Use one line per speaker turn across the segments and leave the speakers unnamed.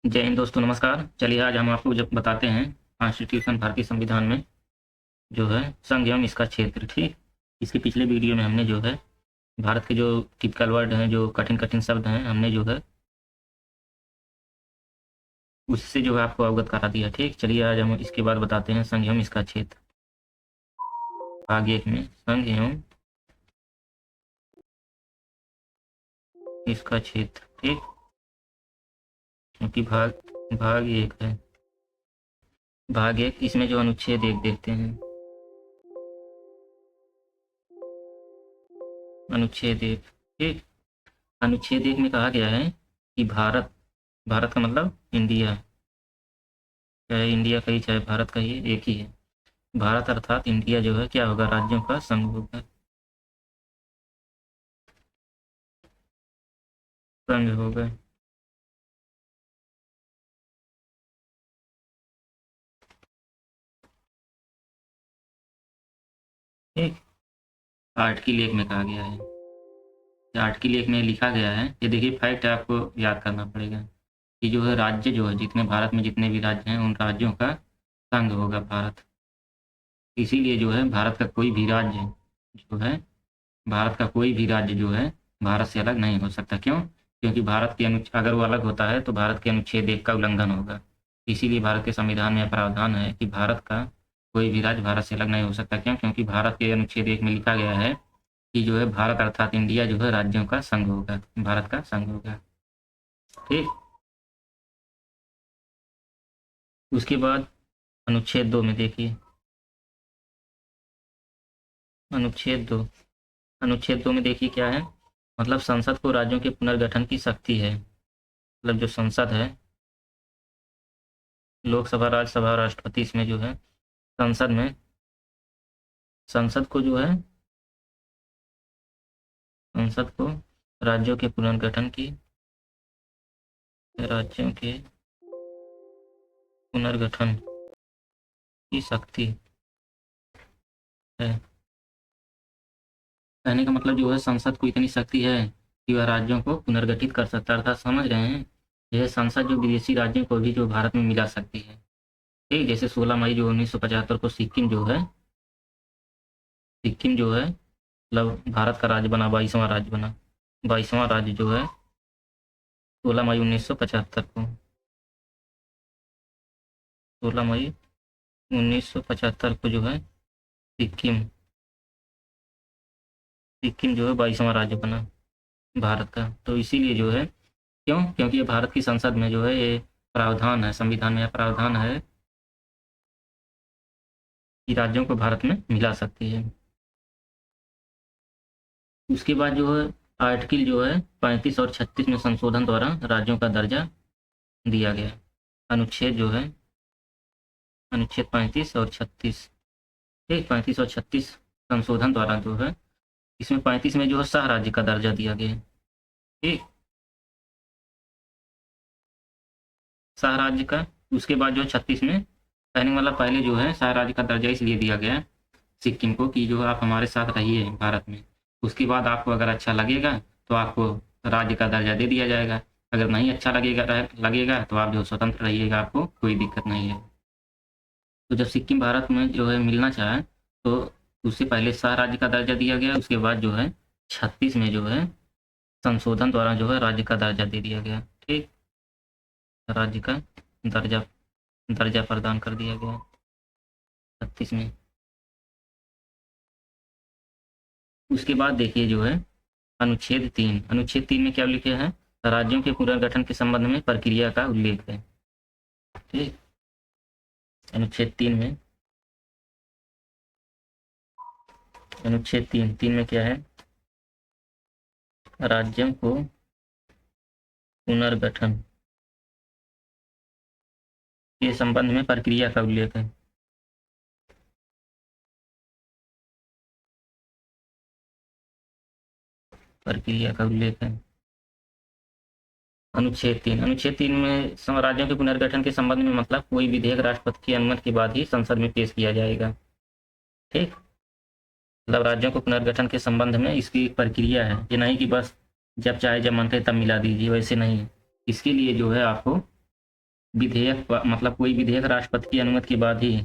जय हिंद दोस्तों, नमस्कार। चलिए आज हम आपको जब बताते हैं कॉन्स्टिट्यूशन भारतीय संविधान में जो है संघ एवं इसका क्षेत्र। ठीक, इसके पिछले वीडियो में हमने जो है भारत के जो टिपिकल वर्ड हैं, जो कठिन कठिन शब्द हैं, हमने जो है उससे जो है आपको अवगत करा दिया। ठीक, चलिए आज हम इसके बाद बताते हैं संघ एवं इसका क्षेत्र। भाग 1 में संघ एवं इसका क्षेत्र। ठीक, क्योंकि भाग भाग 1 है। भाग 1 इसमें जो अनुच्छेद 1 देखते हैं। अनुच्छेद 1। ठीक, अनुच्छेद 1 में कहा गया है कि भारत, भारत का मतलब इंडिया, चाहे इंडिया का ही चाहे भारत का ही एक ही है। भारत अर्थात इंडिया जो है क्या होगा, राज्यों का संघ होगा, संघ होगा। ठीक, आर्टिकल 1 में कहा गया है, आर्टिकल 1 में लिखा गया है, ये देखिए फैक्ट है, आपको याद करना पड़ेगा कि जो है राज्य जो है, जितने भारत में जितने भी राज्य हैं उन राज्यों का संघ होगा भारत। इसीलिए जो है भारत का कोई भी राज्य जो है, भारत का कोई भी राज्य जो है भारत से अलग नहीं हो सकता। क्यों? क्योंकि भारत के अगर वो अलग होता है तो भारत के अनुच्छेद 1 का उल्लंघन होगा। इसीलिए भारत के संविधान में प्रावधान है कि भारत का कोई भी राज्य भारत से अलग नहीं हो सकता। क्यों? क्योंकि भारत के अनुच्छेद 1 में लिखा गया है कि जो है भारत अर्थात इंडिया जो है राज्यों का संघ होगा, भारत का संघ होगा। ठीक, उसके बाद अनुच्छेद 2 में देखिए, अनुच्छेद 2, अनुच्छेद 2 में देखिए क्या है, मतलब संसद को राज्यों के पुनर्गठन की शक्ति है। मतलब जो संसद है, लोकसभा, राज्यसभा, राष्ट्रपति, इसमें जो है संसद में, संसद को जो है, संसद को राज्यों के पुनर्गठन की, राज्यों के पुनर्गठन की शक्ति है। कहने का मतलब जो है संसद को इतनी शक्ति है कि वह राज्यों को पुनर्गठित कर सकता है। अर्थात समझ रहे हैं, यह संसद जो विदेशी राज्यों को भी जो भारत में मिला सकती है। ठीक, जैसे 16 मई जो 1975 को सिक्किम जो है, सिक्किम जो है मतलब भारत का राज्य बना, 22वां राज्य बना, 22वां राज्य जो है 16 मई 1975 को, 16 मई 1975 को जो है सिक्किम, सिक्किम जो है 22वां राज्य बना भारत का। तो इसीलिए जो है, क्यों? क्योंकि ये भारत की संसद में जो है ये प्रावधान है, संविधान में प्रावधान है कि राज्यों को भारत में मिला सकती है। उसके बाद जो है आर्टिकल जो है 35 और 36 में संशोधन द्वारा राज्यों का दर्जा दिया गया। अनुच्छेद जो है, अनुच्छेद 35 और 36। ठीक, 35 और 36 संशोधन द्वारा जो है, इसमें 35 में जो है सह राज्य का दर्जा दिया गया है। ठीक, सह राज्य का। उसके बाद जो है 36 में कहने वाला, पहले जो है सह राज्य का दर्जा इसलिए दिया गया सिक्किम को कि जो आप हमारे साथ रहिए भारत में, उसके बाद आपको अगर अच्छा लगेगा तो आपको राज्य का दर्जा दे दिया जाएगा, अगर नहीं अच्छा लगेगा तो आप जो स्वतंत्र रहिएगा, आपको कोई दिक्कत नहीं है। तो जब सिक्किम भारत में जो है मिलना चाहे तो उससे पहले सह राज्य का दर्जा दिया गया, उसके बाद जो है 36 में जो है संशोधन द्वारा जो है राज्य का दर्जा दे दिया गया। ठीक, राज्य का दर्जा, दर्जा प्रदान कर दिया गया 36 में। उसके बाद देखिए जो है अनुच्छेद 3, अनुच्छेद 3 में क्या लिखे हैं, राज्यों के पुनर्गठन के संबंध में प्रक्रिया का उल्लेख है। ठीक, अनुच्छेद 3 में, अनुच्छेद 3 में क्या है, राज्यों को पुनर्गठन के संबंध में प्रक्रिया का उल्लेख है। प्रक्रिया का उल्लेख है अनुच्छेद 3। अनुच्छेद 3 में राज्यों के पुनर्गठन के संबंध में मतलब कोई विधेयक राष्ट्रपति की अनुमति के बाद ही संसद में पेश किया जाएगा। ठीक, मतलब राज्यों को पुनर्गठन के संबंध में इसकी प्रक्रिया है, ये नहीं कि बस जब चाहे जब मन करे तब मिला दीजिए, वैसे नहीं। इसके लिए जो है आपको विधेयक मतलब कोई विधेयक राष्ट्रपति की अनुमति के बाद ही,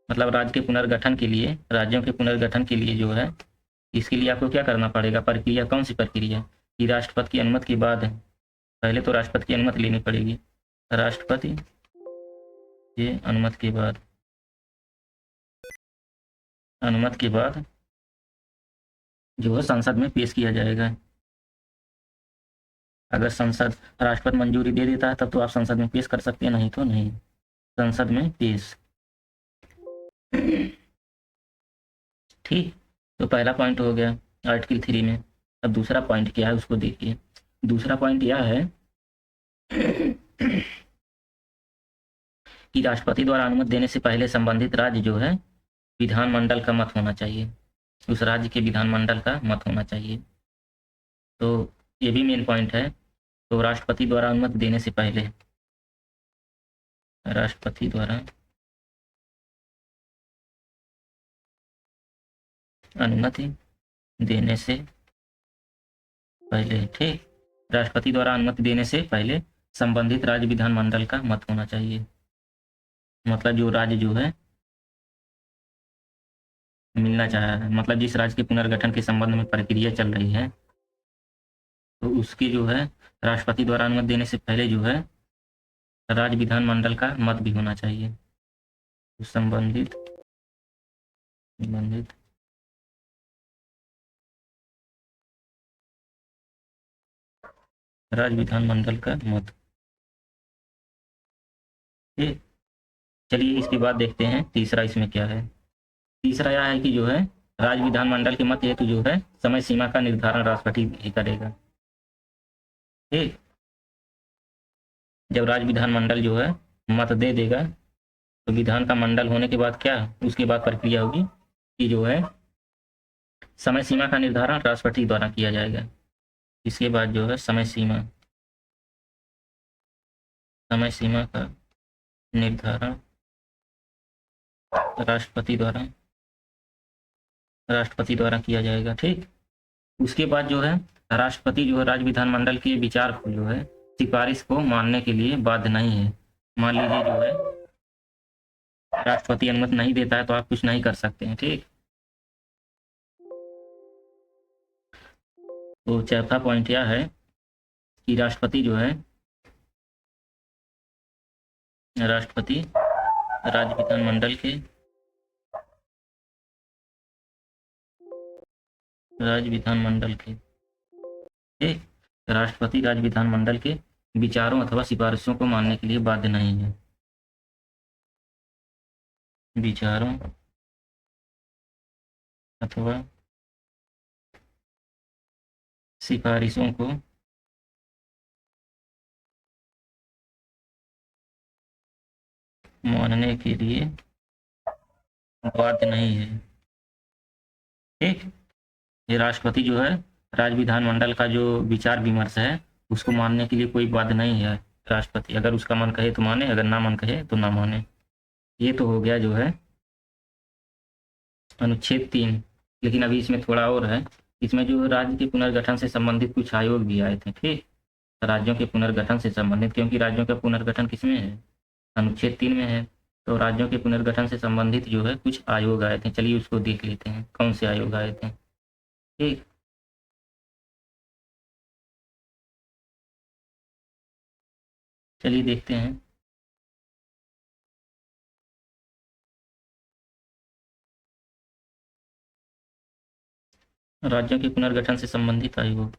मतलब राज्य के पुनर्गठन के लिए, राज्यों के पुनर्गठन के लिए जो है, इसके लिए आपको क्या करना पड़ेगा, प्रक्रिया, कौन सी प्रक्रिया, कि राष्ट्रपति की अनुमति के बाद, पहले तो राष्ट्रपति की अनुमति लेनी पड़ेगी, राष्ट्रपति के अनुमति के बाद, अनुमति के बाद जो है संसद में पेश किया जाएगा। अगर संसद, राष्ट्रपति मंजूरी दे देता है तब तो आप संसद में पेश कर सकते हैं, नहीं तो नहीं, संसद में पेश। ठीक, तो पहला पॉइंट हो गया आर्टिकल 3 में। अब दूसरा पॉइंट क्या है उसको देखिए। दूसरा पॉइंट यह है कि राष्ट्रपति द्वारा अनुमति देने से पहले संबंधित राज्य जो है विधानमंडल का मत होना चाहिए, उस राज्य के विधानमंडल का मत होना चाहिए। तो ये भी मेन पॉइंट है। तो राष्ट्रपति द्वारा अनुमति देने से पहले, राष्ट्रपति द्वारा अनुमति देने से पहले, ठीक, राष्ट्रपति द्वारा अनुमति देने से पहले संबंधित राज्य विधानमंडल का मत होना चाहिए। मतलब जो राज्य जो है मिलना चाह रहा है, मतलब जिस राज्य के पुनर्गठन के संबंध में प्रक्रिया चल रही है, तो उसके जो है राष्ट्रपति द्वारा अनुमति देने से पहले जो है राज्य विधानमंडल का मत भी होना चाहिए। तो संबंधित राज्य विधानमंडल का मत। ठीक, चलिए इसके बाद देखते हैं तीसरा इसमें क्या है। तीसरा यह है कि जो है राज्य विधानमंडल के मत हेतु जो है समय सीमा का निर्धारण राष्ट्रपति ही करेगा। ठीक, जब राज्य विधानमंडल जो है मत दे देगा तो विधान का मंडल होने के बाद क्या, उसके बाद प्रक्रिया होगी कि जो है समय सीमा का निर्धारण राष्ट्रपति द्वारा किया जाएगा। इसके बाद जो है समय सीमा का निर्धारण राष्ट्रपति द्वारा किया जाएगा। ठीक, उसके बाद जो है राष्ट्रपति जो है राज्य विधानमंडल के विचार को जो है सिफारिश को मानने के लिए बाध्य नहीं है। मान लीजिए जो है राष्ट्रपति अनुमति नहीं देता है तो आप कुछ नहीं कर सकते हैं। ठीक, तो चौथा पॉइंट यह है कि राष्ट्रपति जो है, राष्ट्रपति राज्य विधानमंडल के ठीक, राष्ट्रपति राज्य विधानमंडल के विचारों अथवा सिफारिशों को मानने के लिए बाध्य नहीं है। विचारों अथवा सिफारिशों को मानने के लिए बाध्य नहीं है। ठीक, ये राष्ट्रपति जो है राज्य विधानमंडल का जो विचार विमर्श है उसको मानने के लिए कोई बाध्य नहीं है। राष्ट्रपति अगर उसका मन कहे तो माने, अगर ना मन कहे तो ना माने। ये तो हो गया जो है अनुच्छेद 3। लेकिन अभी इसमें थोड़ा और है। इसमें जो राज्य के पुनर्गठन से संबंधित कुछ आयोग भी आए थे। ठीक, राज्यों के पुनर्गठन से संबंधित, क्योंकि राज्यों का पुनर्गठन किसमें है, अनुच्छेद 3 में है। तो राज्यों के पुनर्गठन से संबंधित जो है कुछ आयोग आए थे। चलिए उसको देख लेते हैं कौन से आयोग आए थे। ठीक, चलिए देखते हैं। राज्यों के पुनर्गठन से संबंधित आयोग,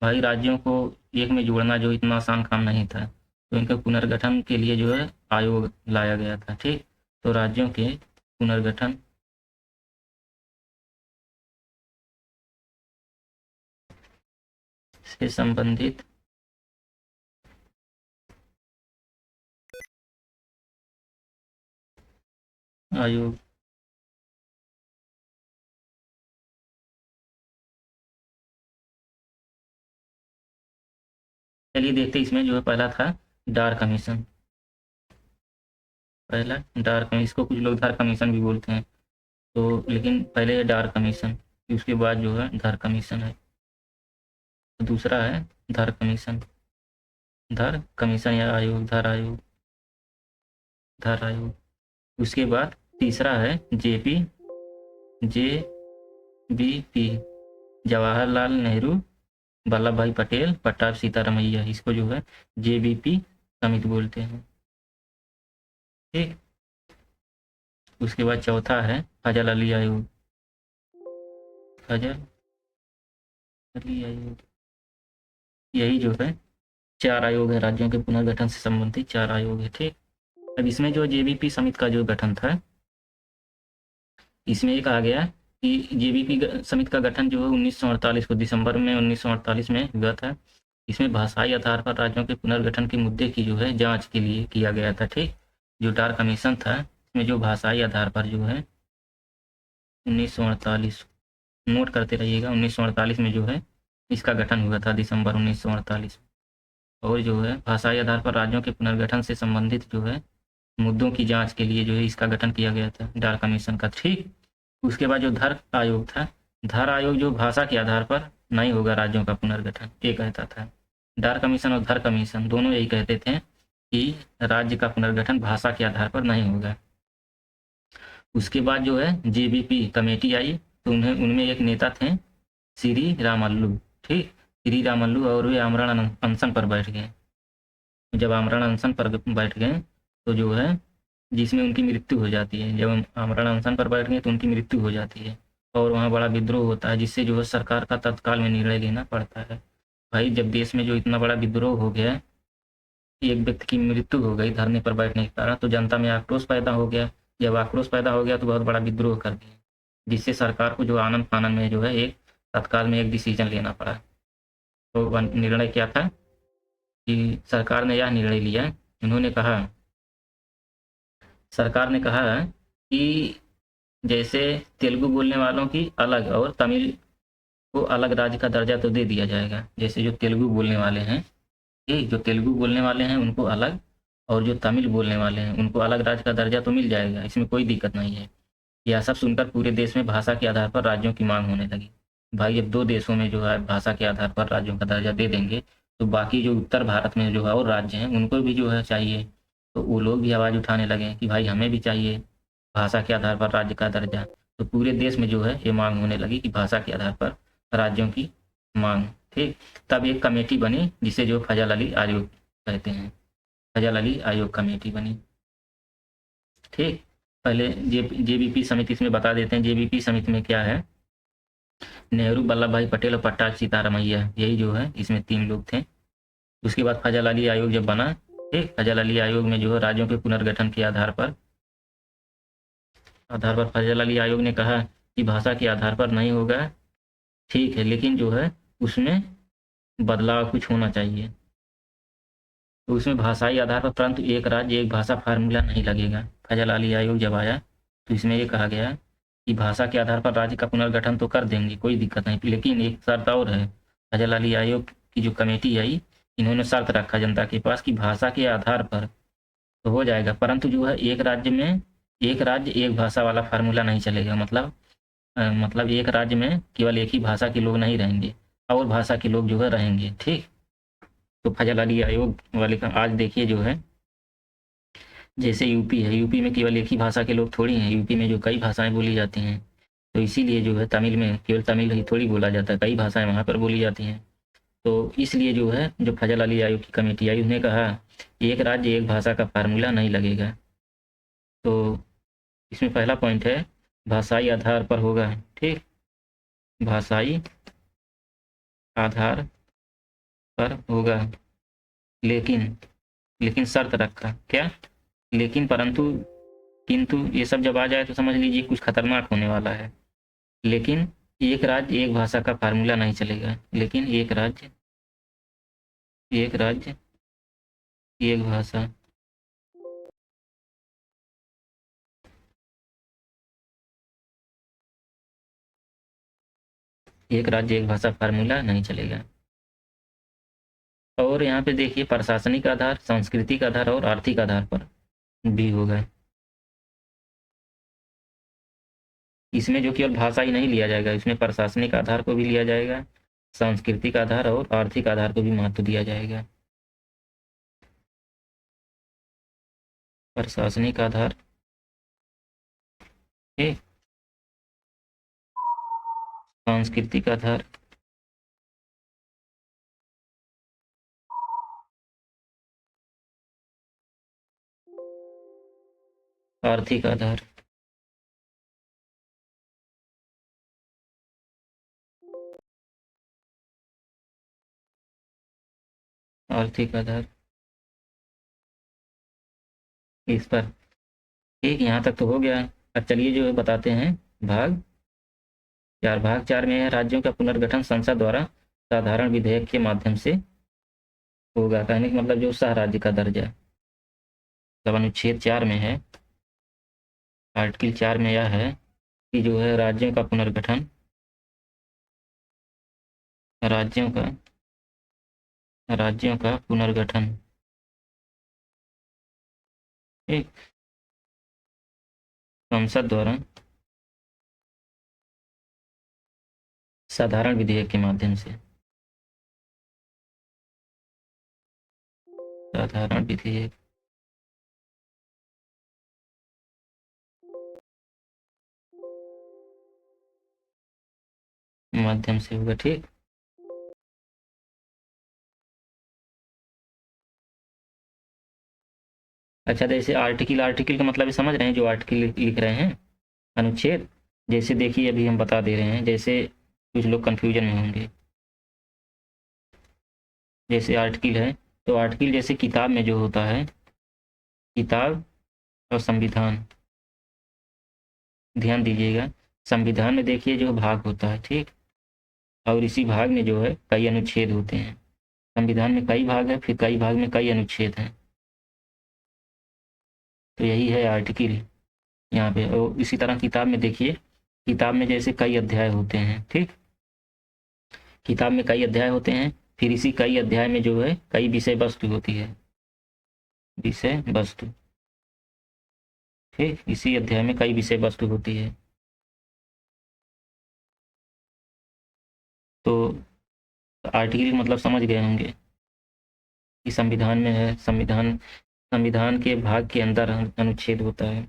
भाई राज्यों को एक में जोड़ना जो इतना आसान काम नहीं था, तो इनके पुनर्गठन के लिए जो है आयोग लाया गया था। ठीक, तो राज्यों के पुनर्गठन से संबंधित आयोग, चलिए देखते हैं। इसमें जो है पहला था डार कमीशन। पहला डार कमीशन, इसको कुछ लोग धार कमीशन भी बोलते हैं, तो लेकिन पहले डार कमीशन, उसके बाद जो है धार कमीशन है। दूसरा है धार कमीशन। धर कमीशन या आयोग, धर आयोग, धर आयोग। उसके बाद तीसरा है जेपी, जेबीपी, जवाहरलाल नेहरू वल्लभ भाई पटेल पट्टाभ सीतारमैया, इसको जो है जेबीपी समिति बोलते हैं। ठीक। उसके बाद चौथा है फजल अली आयोग, फजल अली आयोग। यही जो है 4 आयोग है, राज्यों के पुनर्गठन से संबंधित 4 आयोग है। ठीक। अब इसमें जो जेबीपी समिति का जो गठन था, इसमें ये कहा गया कि जेबीपी समिति का गठन जो है 1948 को, दिसंबर में 1948 में हुआ था। इसमें भाषाई आधार पर राज्यों के पुनर्गठन के मुद्दे की जो है जांच के लिए किया गया था। ठीक। जो डार कमीशन था, इसमें जो भाषाई आधार पर जो है 1948, नोट करते रहिएगा, 1948 में जो है इसका गठन हुआ था, दिसंबर 1948। और जो है भाषाई आधार पर राज्यों के पुनर्गठन से संबंधित जो है मुद्दों की जांच के लिए जो है इसका गठन किया गया था, डार कमीशन का। ठीक। उसके बाद जो धर आयोग था, धर आयोग जो भाषा के आधार पर नहीं होगा राज्यों का पुनर्गठन, ये कहता था। डार कमीशन और धर कमीशन दोनों यही कहते थे कि राज्य का पुनर्गठन भाषा के आधार पर नहीं होगा। उसके बाद जो है जेबीपी कमेटी आई, तो उनमें एक नेता थे श्री रामल्लू। ठीक। श्री रामल्लू, और वे आमरण अनशन पर बैठ गए। जब आमरण अनशन पर बैठ गए तो जो है जिसमें उनकी मृत्यु हो जाती है, जब आमरण अनशन पर बैठ गए तो उनकी मृत्यु हो जाती है और वहाँ बड़ा विद्रोह होता है, जिससे जो है सरकार का तत्काल में निर्णय लेना पड़ता है। भाई जब देश में जो इतना बड़ा विद्रोह हो गया, एक व्यक्ति की मृत्यु हो गई धरने पर बैठने के कारण, तो जनता में आक्रोश पैदा हो गया। जब आक्रोश पैदा हो गया तो बहुत बड़ा विद्रोह कर दिया, जिससे सरकार को जो आनंद फानन में जो है एक तत्काल में एक डिसीजन लेना पड़ा। तो निर्णय क्या था कि सरकार ने यह निर्णय लिया, इन्होंने कहा, सरकार ने कहा कि जैसे तेलुगु बोलने वालों की अलग और तमिल को अलग राज्य का दर्जा तो दे दिया जाएगा। जैसे जो तेलुगु बोलने वाले हैं, ये जो तेलुगु बोलने वाले हैं उनको अलग, और जो तमिल बोलने वाले हैं उनको अलग राज्य का दर्जा तो मिल जाएगा, इसमें कोई दिक्कत नहीं है। यह सब सुनकर पूरे देश में भाषा के आधार पर राज्यों की मांग होने लगी। भाई जब 2 देशों में जो है भाषा के आधार पर राज्यों का दर्जा दे देंगे, तो बाकी जो उत्तर भारत में जो है और राज्य हैं उनको भी जो है चाहिए। तो वो लोग भी आवाज़ उठाने लगे कि भाई हमें भी चाहिए भाषा के आधार पर राज्य का दर्जा। तो पूरे देश में जो है ये मांग होने लगी कि भाषा के आधार पर राज्यों की मांग। ठीक। तब एक कमेटी बनी जिसे जो फजल अली आयोग कहते हैं, फजल अली आयोग कमेटी बनी। ठीक। पहले जेबीपी समिति इसमें बता देते हैं, जेबीपी समिति में क्या है, नेहरू वल्लभ भाई पटेल और पट्टाभ सीतारमैया, यही जो है इसमें 3 लोग थे। उसके बाद फजल अली आयोग जब बना, ठीक, फजल अली आयोग में जो है राज्यों के पुनर्गठन के आधार पर फजल अली आयोग ने कहा कि भाषा के आधार पर नहीं होगा, ठीक है, लेकिन जो है उसमें बदलाव कुछ होना चाहिए। तो उसमें भाषाई आधार पर परंतु एक राज्य एक भाषा फार्मूला नहीं लगेगा। फजल अली आयोग जब आया तो इसमें ये कहा गया कि भाषा के आधार पर राज्य का पुनर्गठन तो कर देंगे, कोई दिक्कत नहीं, लेकिन एक शर्त और है। फजल अली आयोग की जो कमेटी आई, इन्होंने शर्त रखा जनता के पास कि भाषा के आधार पर तो हो जाएगा, परंतु जो है एक राज्य में एक राज्य एक भाषा वाला फार्मूला नहीं चलेगा। मतलब एक राज्य में केवल एक ही भाषा के लोग नहीं रहेंगे, और भाषा के लोग जो है रहेंगे। ठीक। तो फजल अली आयोग वाले का आज देखिए जो है, जैसे यूपी है, यूपी में केवल एक ही भाषा के लोग थोड़ी हैं, यूपी में जो कई भाषाएं बोली जाती हैं। तो इसीलिए जो है तमिल में केवल तमिल ही थोड़ी बोला जाता है, कई भाषाएं वहाँ पर बोली जाती हैं। तो इसलिए जो है जो फजल अली आयोग की कमेटी आई, उसने कहा एक राज्य एक भाषा का फार्मूला नहीं लगेगा। तो इसमें पहला पॉइंट है भाषाई आधार पर होगा। ठीक। भाषाई आधार पर होगा, लेकिन शर्त रखा, क्या, लेकिन परंतु किंतु ये सब जब आ जाए तो समझ लीजिए कुछ खतरनाक होने वाला है। लेकिन एक राज्य एक भाषा का फार्मूला नहीं चलेगा, लेकिन एक राज्य एक भाषा, एक राज्य एक भाषा फार्मूला नहीं चलेगा। और यहाँ पे देखिए प्रशासनिक आधार, सांस्कृतिक आधार और आर्थिक आधार पर भी होगा। इसमें जो केवल भाषा ही नहीं लिया जाएगा, इसमें प्रशासनिक आधार को भी लिया जाएगा, सांस्कृतिक आधार और आर्थिक आधार को भी महत्व दिया जाएगा। प्रशासनिक आधार, ठीक। सांस्कृतिक आधार, आर्थिक आधार, आर्थिक आधार, इस पर, ठीक। यहाँ तक तो हो गया। अब चलिए जो है बताते हैं भाग 4। भाग 4 में है राज्यों का पुनर्गठन संसद द्वारा साधारण विधेयक के माध्यम से होगा। कहने का मतलब जो सह राज्य का दर्जा, मतलब अनुच्छेद 4 में है, आर्टिकल 4 में यह है कि जो है राज्यों का पुनर्गठन, राज्यों का पुनर्गठन, एक संसद द्वारा साधारण विधेयक के माध्यम से, साधारण विधेयक माध्यम से होगा, ठीक। अच्छा, जैसे आर्टिकल, आर्टिकल का मतलब समझ रहे हैं, जो आर्टिकल लिख रहे हैं, अनुच्छेद। जैसे देखिए अभी हम बता दे रहे हैं, जैसे कुछ लोग कंफ्यूजन में होंगे। जैसे आर्टिकल है, तो आर्टिकल जैसे किताब में जो होता है, किताब और संविधान, ध्यान दीजिएगा, संविधान में देखिए जो भाग होता है, ठीक। और इसी भाग में जो है कई अनुच्छेद होते हैं। संविधान में कई भाग है, फिर कई भाग में कई अनुच्छेद हैं। तो यही है आर्टिकल यहाँ पे। और इसी तरह किताब में देखिए, किताब में जैसे कई अध्याय होते हैं, ठीक। किताब में कई अध्याय होते हैं, फिर इसी कई अध्याय में जो है कई विषय वस्तु होती है, विषय वस्तु, ठीक। इसी अध्याय में कई विषय वस्तु होती है। तो आर्टिकल मतलब समझ गए होंगे कि संविधान में है, संविधान, संविधान के भाग के अंदर अनुच्छेद होता है।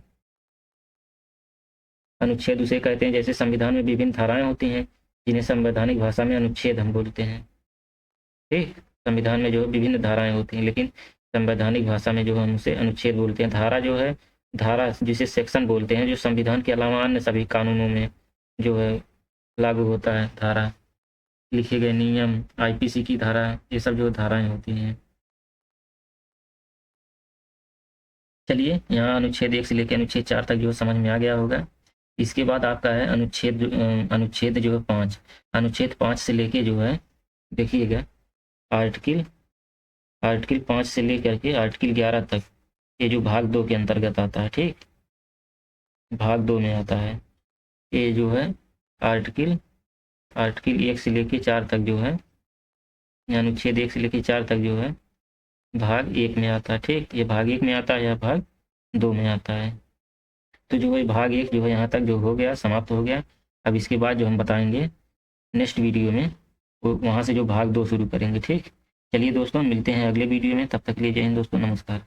अनुच्छेद उसे कहते हैं, जैसे संविधान में विभिन्न धाराएं होती हैं, जिन्हें संवैधानिक भाषा में अनुच्छेद हम बोलते हैं, ठीक। संविधान में जो विभिन्न धाराएं होती हैं, लेकिन संवैधानिक भाषा में जो हम उसे अनुच्छेद बोलते हैं। धारा जो है, धारा जिसे सेक्शन बोलते हैं, जो संविधान के अलावा अन्य सभी कानूनों में जो है लागू होता है। धारा, लिखे गए नियम, आईपीसी की धारा, ये सब जो धाराएं होती हैं। चलिए, यहाँ अनुच्छेद 1 से लेकर अनुच्छेद 4 तक जो समझ में आ गया होगा। इसके बाद आपका है अनुच्छेद जो है 5। अनुच्छेद 5 से लेके जो है, देखिएगा, आर्टिकल आर्टिकल 5 से लेकर के आर्टिकल 11 तक, ये जो भाग 2 के अंतर्गत आता है, ठीक। भाग 2 में आता है ये जो है आर्टिकल आर्टिकल 1 से लेके 4 तक जो है, अनुच्छेद 1 से लेके 4 तक जो है भाग 1 में आता है, ठीक। ये भाग 1 में आता है, या भाग 2 में आता है। तो जो है भाग 1 जो है यहाँ तक जो हो गया, समाप्त हो गया। अब इसके बाद जो हम बताएंगे नेक्स्ट वीडियो में, वो वहाँ से जो भाग 2 शुरू करेंगे, ठीक। चलिए दोस्तों, मिलते हैं अगले वीडियो में। तब तक के लिए जय हिंद दोस्तों, नमस्कार।